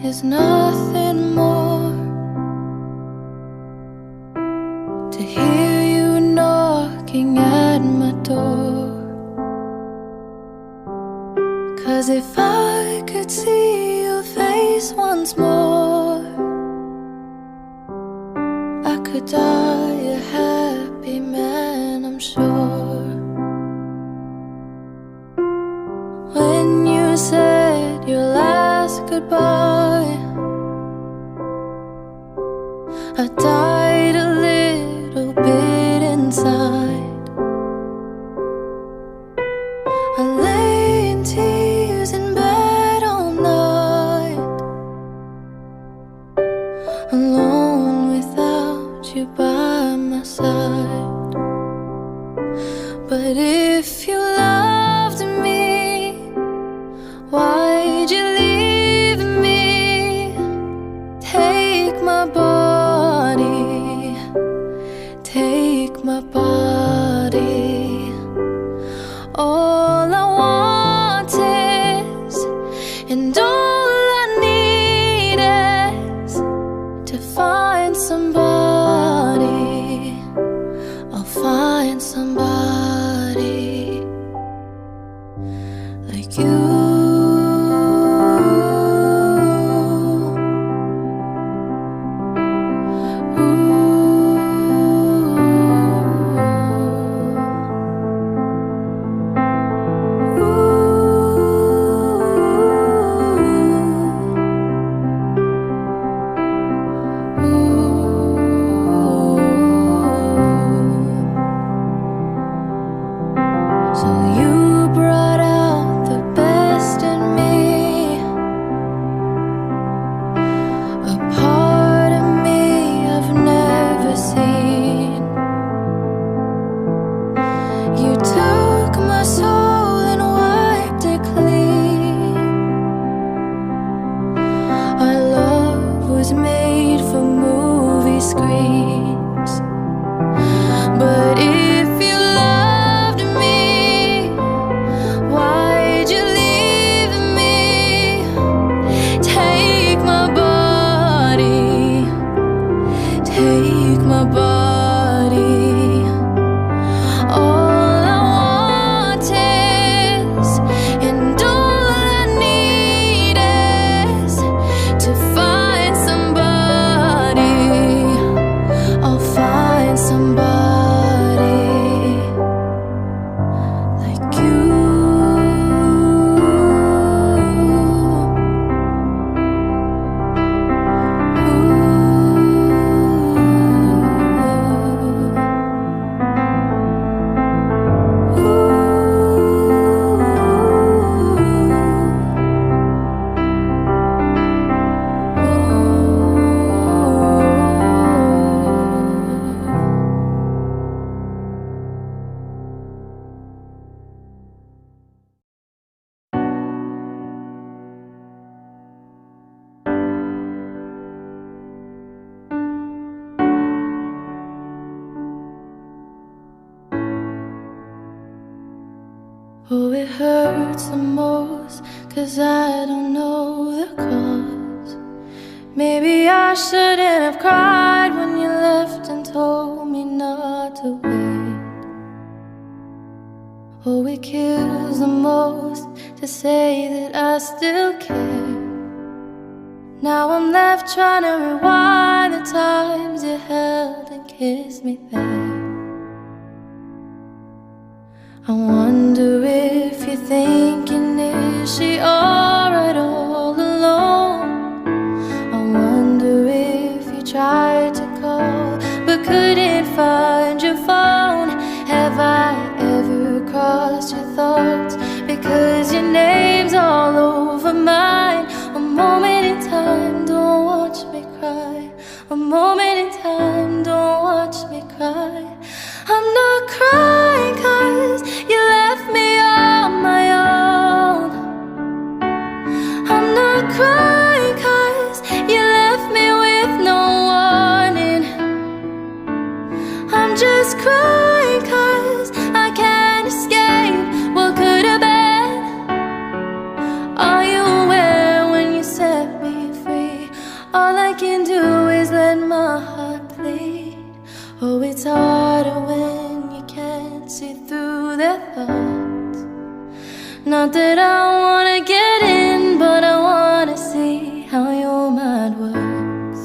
is nothing more to hear you knocking at my door. 'Cause if I could see your face once more, I could die a happy man, I'm sure. When you said your last goodbye, I died a little bit inside. I lay in tears in bed all night, alone without you by my side. But if you loved me, why'd you leave me? Take my body, take my body. All I want is, and all I need is to find somebody. I'll find somebody like you. So you brought out the best in me, a part of me I've never seen. You took my soul and wiped it clean. Our love was made for movie screens. But if you loved me, why'd you leave me? Take my body, take my body. All I want is, and all I need is to find somebody. I'll find somebody like you. Oh, it hurts the most, 'cause I don't know the cause. Maybe I shouldn't have cried when you left and told me not to wait. Oh, it kills the most to say that I still care. Now I'm left trying to rewind the times you held and kissed me there. I wonder if you're thinking, is she alright all alone? I wonder if you tried to call but couldn't find your phone. Have I ever crossed your thoughts? Because your name's all over mine. A moment in time, don't watch me cry. A moment in time, don't watch me cry. I'm not crying 'cause you left me on my own. I'm not crying 'cause you left me with no warning. I'm just crying 'cause I can't escape what could have been. Are you aware when you set me free? Not that I wanna get in, but I wanna see how your mind works.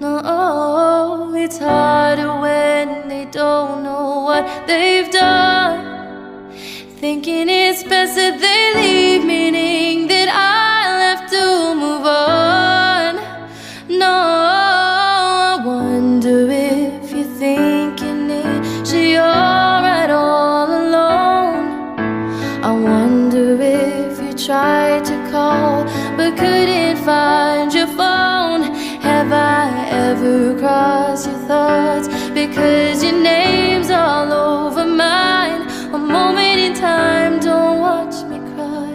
No, it's harder when they don't know what they've done. Thinking it's best that they leave, meaning that I'll have to move on. No, I wonder if you're thinking, is she alright all alone? I wonder if you tried to call but couldn't find your phone. Have I ever crossed your thoughts because your name's all over mine? A moment in time, don't watch me cry.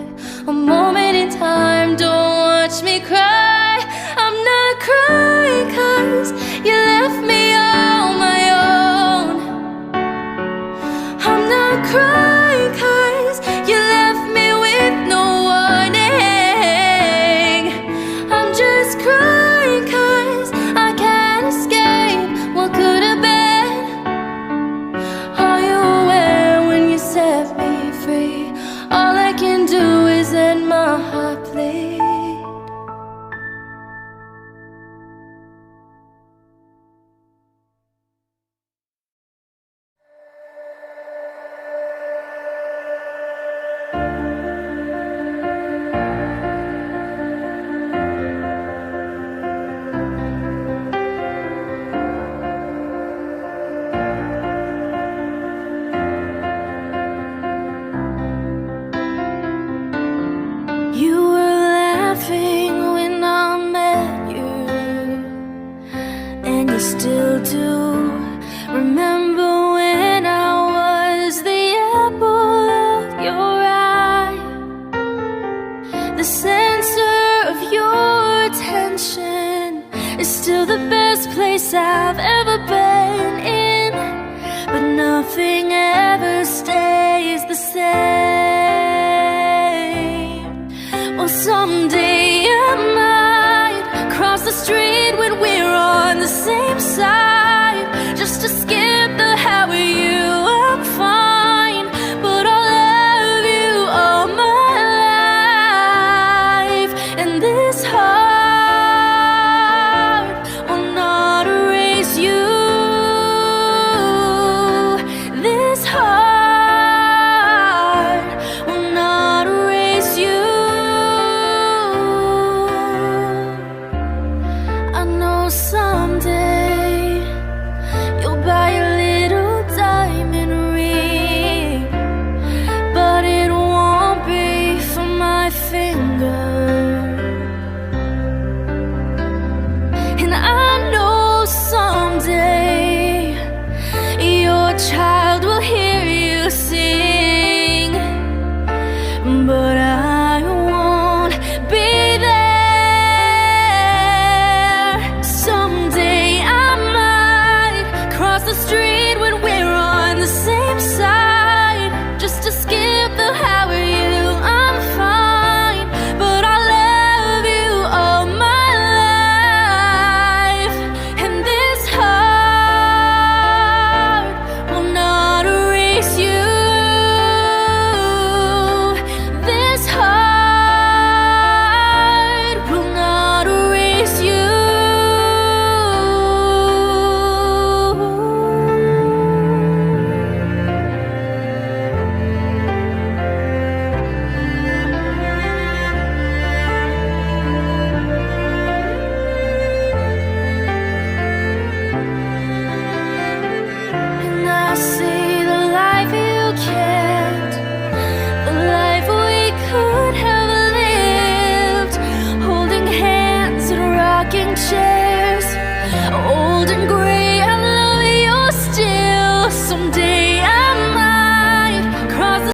A moment in time, don't watch me cry. I'm not crying 'cause you left me on my own. I'm not crying 'cause you left me with no warning. I'm just crying 'cause I can't escape what could have been. Are you aware when you set me free? All I can do is let my heart bleed. You were laughing when I met you, and you still do. Remember when I was the apple of your eye, the center of your attention is still the best place I've ever been in. But nothing ever stays the same. Well, someday I might cross the street when we're on the same side.